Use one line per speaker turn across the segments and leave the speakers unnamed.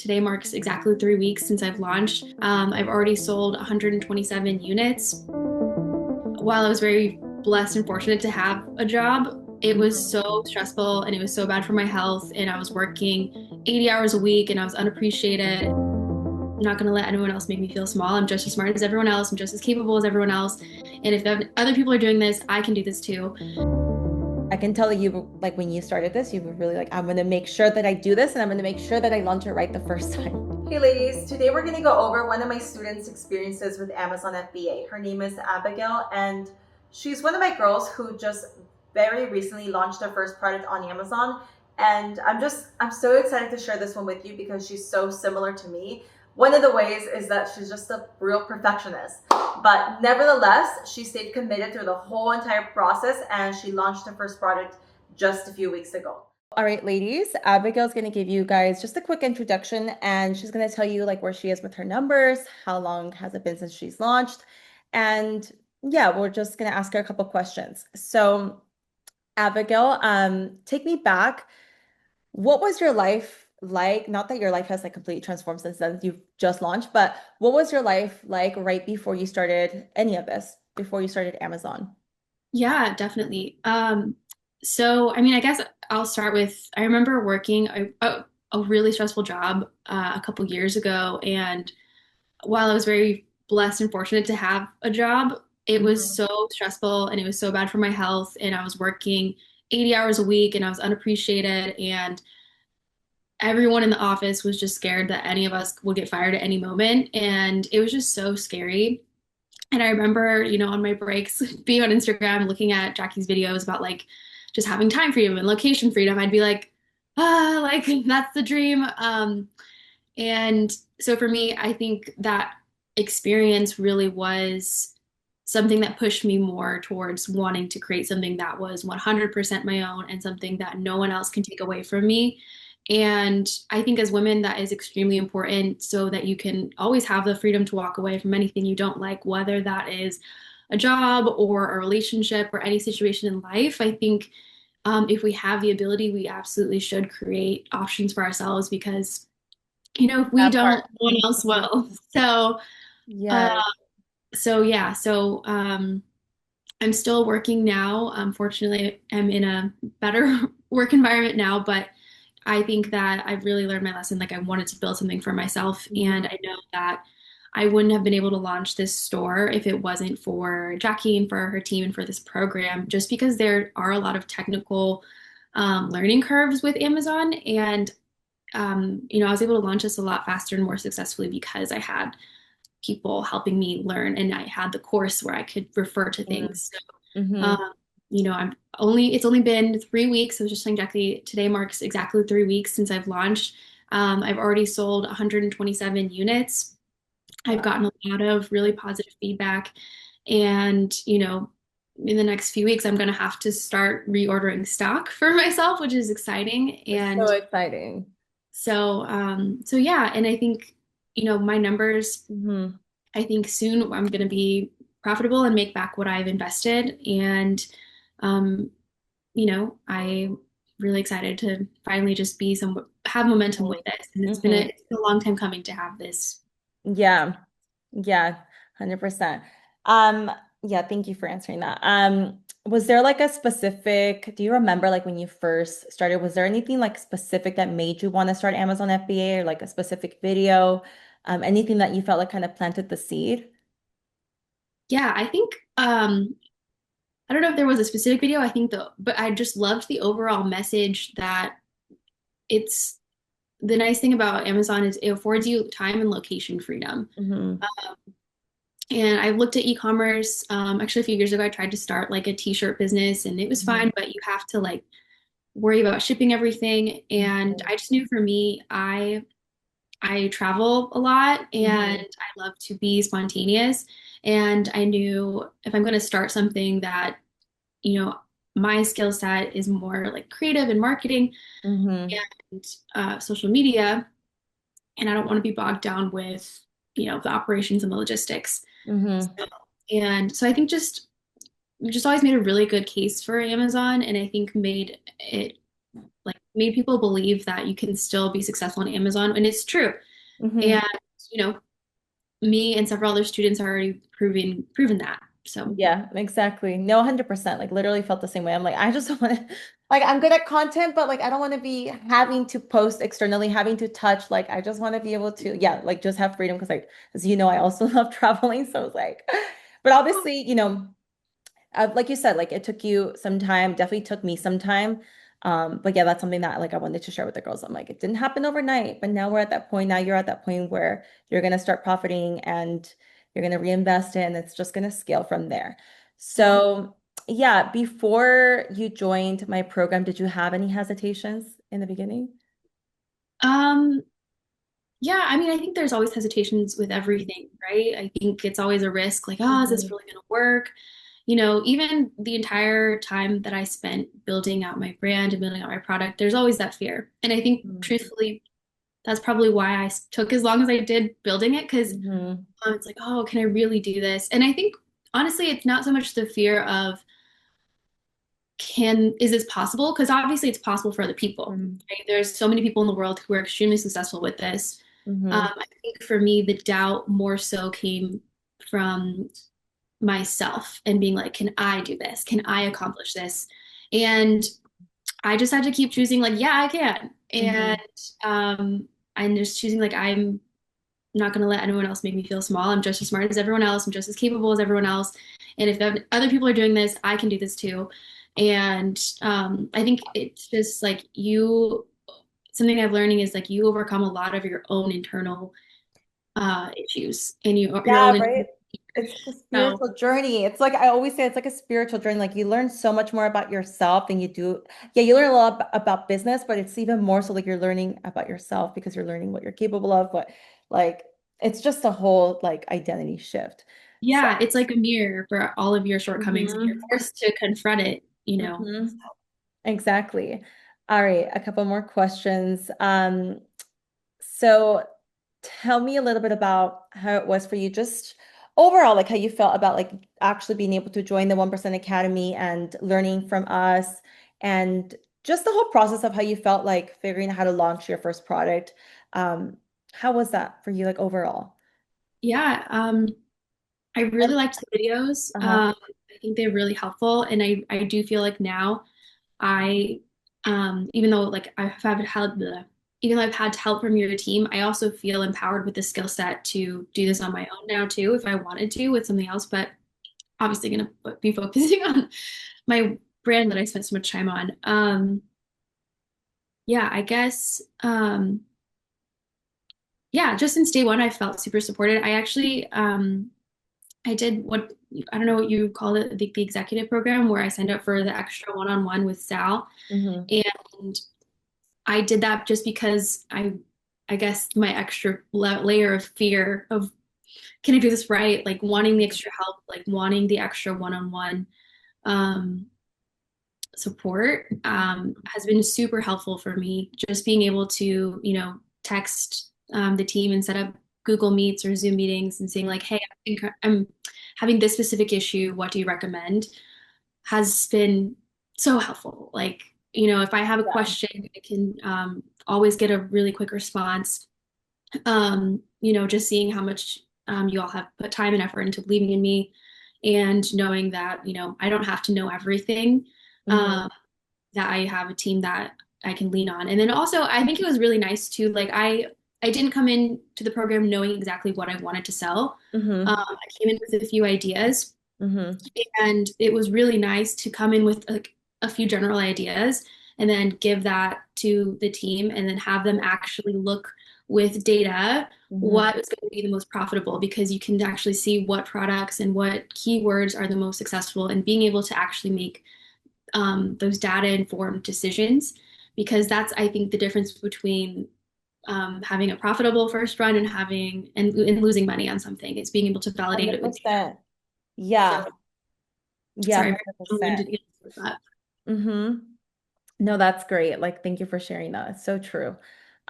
today marks exactly 3 weeks since I've launched. I've already sold 127 units. While I was very blessed and fortunate to have a job, it was so stressful and it was so bad for my health. And I was working 80 hours a week and I was unappreciated. I'm not going to let anyone else make me feel small. I'm just as smart as everyone else. I'm just as capable as everyone else. And if other people are doing this, I can do this too.
I can tell that you like when you started this, you were really like, I'm gonna make sure that I do this and I'm gonna make sure that I launch it right the first time.
Hey ladies, today we're going to go over one of my students' experiences with Amazon FBA. Her name is Abigail, and she's one of my girls who just very recently launched her first product on Amazon. And I'm so excited to share this one with you because she's so similar to me. One of the ways is that she's just a real perfectionist, but nevertheless, she stayed committed through the whole entire process and she launched her first product just a few weeks ago.
All right, ladies, Abigail's going to give you guys just a quick introduction and she's going to tell you like where she is with her numbers, how long has it been since she's launched. And yeah, we're just going to ask her a couple questions. So, Abigail, take me back. What was your life like? Not that your life has like completely transformed since then you've just launched, but what was your life like right before you started any of this, before you started Amazon?
Yeah, definitely. So, I mean, I guess I'll start with I remember working a really stressful job a couple years ago. And while I was very blessed and fortunate to have a job, it was
Mhm.
so stressful and it was so bad for my health. And I was working 80 hours a week and I was unappreciated. And everyone in the office was just scared that any of us would get fired at any moment. And it was just so scary. And I remember, on my breaks, being on Instagram, looking at Jackie's videos about like just having time freedom and location freedom. I'd be like, like that's the dream. And so for me, I think that experience really was something that pushed me more towards wanting to create something that was 100% my own and something that no one else can take away from me. And I think as women, that is extremely important so that you can always have the freedom to walk away from anything you don't like, whether that is a job or a relationship or any situation in life. I think if we have the ability, we absolutely should create options for ourselves because if we
That
don't,
part.
no one else will. Uh,
Yes.
yeah, I'm still working now. Fortunately, I'm in a better work environment now, but I think that I've really learned my lesson. Like I wanted to build something for myself, and I know that I wouldn't have been able to launch this store if it wasn't for Jackie and for her team and for this program, just because there are a lot of technical learning curves with Amazon. And I was able to launch this a lot faster and more successfully because I had people helping me learn and I had the course where I could refer to things. So,
Mm-hmm.
it's only been 3 weeks. I was just saying Jackie, today marks exactly 3 weeks since I've launched. I've already sold 127 units. I've gotten a lot of really positive feedback. And, in the next few weeks, I'm going to have to start reordering stock for myself, which is exciting.
It's so
And
exciting.
so yeah, and I think, my numbers,
Hmm.
I think soon I'm going to be profitable and make back what I've invested. And, um, I'm really excited to finally just have momentum with this. And
Hmm.
it's been a long time coming to have this.
Yeah. Yeah. 100%. Um, yeah, thank you for answering that. Was there like a specific, do you remember like when you first started, was there anything like specific that made you want to start Amazon FBA or like a specific video? Anything that you felt like kind of planted the seed?
Yeah, I think, I don't know if there was a specific video. But I just loved the overall message that it's the nice thing about Amazon is it affords you time and location freedom.
Hmm.
And I looked at e-commerce. Actually, a few years ago, I tried to start like a t-shirt business, and it was
Hmm.
fine, but you have to like worry about shipping everything. And I just knew for me, I travel a lot, and
Hmm.
I love to be spontaneous. And I knew if I'm going to start something that you know my skill set is more like creative and marketing
Hmm.
and social media, and I don't want to be bogged down with the operations and the logistics.
Hmm.
And so I think just always made a really good case for Amazon, and I think made it like made people believe that you can still be successful on Amazon, and it's true.
Hmm.
And you know, me and several other students are already proven that. So
Yeah, exactly. No, 100%. Like literally felt the same way. I'm like, I just don't want to, like, I'm good at content, but like, I don't want to be having to post externally, having to touch. Like, I just want to be able to, yeah, like just have freedom because, like, as you know, I also love traveling. So it's like, but obviously, like you said, like it took you some time, definitely took me some time. But yeah, that's something that like I wanted to share with the girls. I'm like, it didn't happen overnight, but now we're at that point. Now you're at that point where you're gonna start profiting and you're gonna reinvest it, and it's just gonna scale from there.
yeah.
So yeah, before you joined my program, did you have any hesitations in the beginning?
Um, yeah, I mean, I think there's always hesitations with everything, right? I think it's always a risk, like, oh, is this
Hmm.
really going to work? Even the entire time that I spent building out my brand and building out my product, there's always that fear. And I think, truthfully, that's probably why took as long as I did building it, because
Hmm.
it's like, oh, can I really do this? And I think, honestly, it's not so much the fear of, is this possible? Because obviously it's possible for other people,
Hmm.
right? There's so many people in the world who are extremely successful with this.
Hmm.
I think for me, the doubt more so came from myself and being like, can I do this? Can I accomplish this? And I just had to keep choosing, like, yeah, I can. And
Hmm.
I'm just choosing, like, I'm not going to let anyone else make me feel small. I'm just as smart as everyone else. I'm just as capable as everyone else. And if other people are doing this, I can do this too. And I think it's just like something I've learning is like you overcome a lot of your own internal issues and your
Yeah,
own.
right. It's like a
So
spiritual journey. It's like I always say, it's like a spiritual journey. Like you learn so much more about yourself than you do. Yeah, you learn a lot about business, but it's even more so like you're learning about yourself because you're learning what you're capable of. But like it's just a whole like identity shift. So,
yeah, it's like a mirror for all of your shortcomings, and you're
hmm.
forced to confront it.
Hmm. Exactly. All right, a couple more questions. So tell me a little bit about how it was for you, just overall, like how you felt about like actually being able to join the 1% Academy and learning from us, and just the whole process of how you felt like figuring out how to launch your first product. How was that for you, like overall?
Yeah, I really
And
liked the videos.
uh-huh.
I think they're really helpful, and I do feel like now I even though like even though I've had help from your team, I also feel empowered with the skill set to do this on my own now too, if I wanted to with something else. But obviously, gonna be focusing on my brand that I spent so much time on. Yeah, I guess. Yeah, just since day one, I felt super supported. I actually I did what I don't know what you call it, the executive program, where I signed up for the extra one-on-one with Sal.
Hmm.
And I did that just because I guess my extra layer of fear of can I do this right? Like wanting the extra help, like wanting the extra one-on-one um, support has been super helpful for me. Just being able to, text the team and set up Google Meets or Zoom meetings and saying like, hey, I think I'm having this specific issue. What do you recommend? Has been so helpful. Like, if I have a
Yeah.
question, I can always get a really quick response. Just seeing how much you all have put time and effort into believing in me and knowing that, I don't have to know everything,
Hmm.
um, that I have a team that I can lean on. And then also, I think it was really nice too. Like, I didn't come in to the program knowing exactly what I wanted to sell.
Hmm.
I came in with a few ideas,
Hmm.
and it was really nice to come in with like a few general ideas and then give that to the team and then have them actually look with data
Hmm.
what is going to be the most profitable, because you can actually see what products and what keywords are the most successful, and being able to actually make those data informed decisions, because that's I think the difference between having a profitable first run and and losing money on something is being able to validate it with data.
100%.
So
Yeah. Yeah,
sorry, very
100%.
long-winded answer with that.
Hmm. No, that's great. Like, thank you for sharing that. It's so true.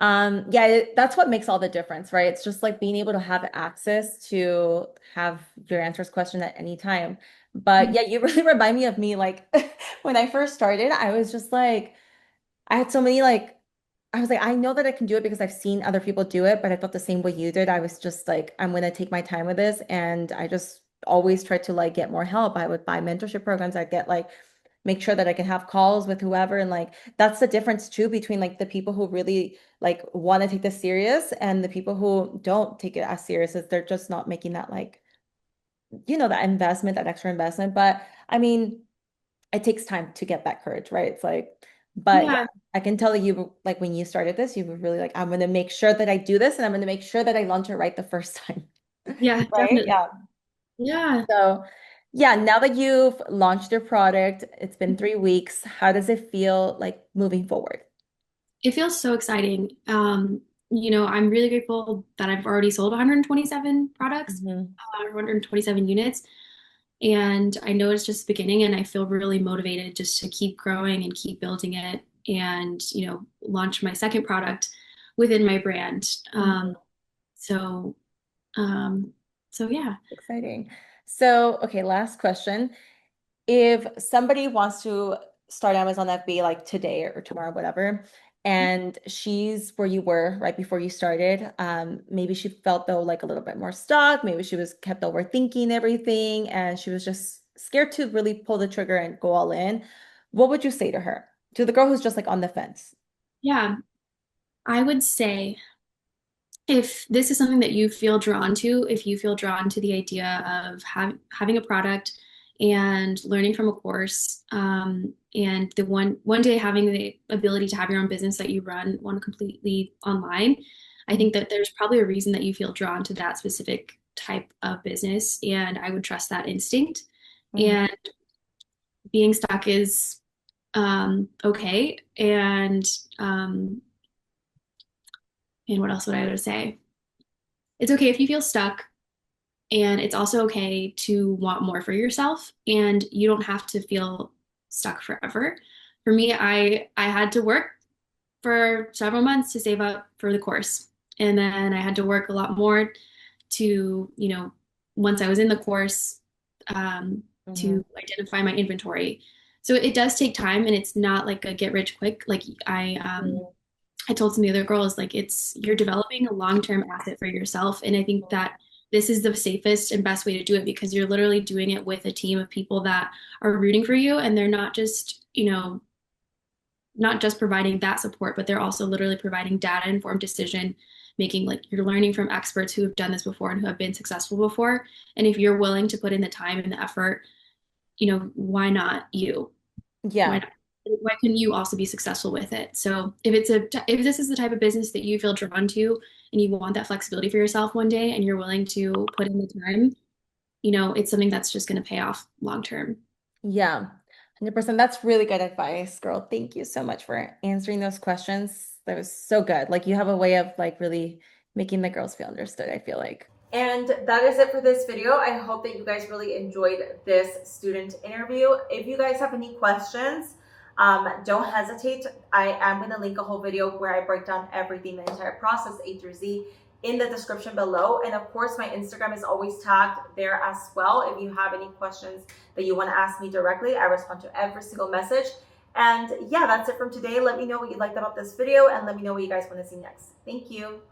Yeah, that's what makes all the difference, right? It's just like being able to have access to have your answers questioned at any time. But yeah, you really remind me of me. Like when I first started, I was just like, I had so many like I was like, I know that I can do it because I've seen other people do it, but I felt the same way you did. I was just like, I'm gonna take my time with this. And I just always tried to like get more help. I would buy mentorship programs. I'd get like make sure that I can have calls with whoever. And like that's the difference too between like the people who really like want to take this serious and the people who don't take it as serious as they're just not making that like, that investment, that extra investment. But I mean, it takes time to get that courage, right? It's like, but yeah,
Yeah,
I can tell that you like when you started this, you were really like, I'm gonna make sure that I do this and I'm gonna make sure that I launch it right the first time.
yeah,
Right?
definitely.
Yeah.
Yeah.
So yeah, now that you've launched your product, it's been 3 weeks. How does it feel like moving forward?
It feels so exciting. I'm really grateful that I've already sold 127 products,
Mhm.
127 units. And I know it's just the beginning, and I feel really motivated just to keep growing and keep building it and, launch my second product within my brand.
Mhm.
So, um, so yeah.
Exciting. So, okay, last question. If somebody wants to start Amazon FBA like today or tomorrow, whatever, and she's where you were right before you started, maybe she felt though like a little bit more stuck, maybe she was kept overthinking everything and she was just scared to really pull the trigger and go all in. What would you say to her? To the girl who's just like on the fence?
Yeah, I would say if this is something that you feel drawn to, if you feel drawn to the idea of having a product and learning from a course, and the one day having the ability to have your own business that you run one completely online, I think that there's probably a reason that you feel drawn to that specific type of business, and I would trust that instinct.
Mhm.
And being stuck is okay, um, and what else would I say? It's okay if you feel stuck. And it's also okay to want more for yourself, and you don't have to feel stuck forever. For me, I had to work for several months to save up for the course. And then I had to work a lot more to, once I was in the course,
Mhm.
to identify my inventory. So it does take time, and it's not like a get rich quick. Like
Mhm.
I told some of the other girls, like you're developing a long-term asset for yourself. And I think that this is the safest and best way to do it because you're literally doing it with a team of people that are rooting for you. And they're not just, not just providing that support, but they're also literally providing data informed decision making. Like you're learning from experts who have done this before and who have been successful before. And if you're willing to put in the time and the effort, why not you? Why
Yeah.
not? Why couldn't you also be successful with it? So if this is the type of business that you feel drawn to and you want that flexibility for yourself one day and you're willing to put in the time, it's something that's just going to pay off long term.
Yeah, 100%. That's really good advice, girl. Thank you so much for answering those questions. That was so good. Like you have a way of like really making the girls feel understood, I feel like.
And that is it for this video. I hope that you guys really enjoyed this student interview. If you guys have any questions, don't hesitate. I am going to link a whole video where I break down everything, the entire process A through Z in the description below. And of course, my Instagram is always tagged there as well. If you have any questions that you want to ask me directly, I respond to every single message. And yeah, that's it from today. Let me know what you liked about this video and let me know what you guys want to see next. Thank you.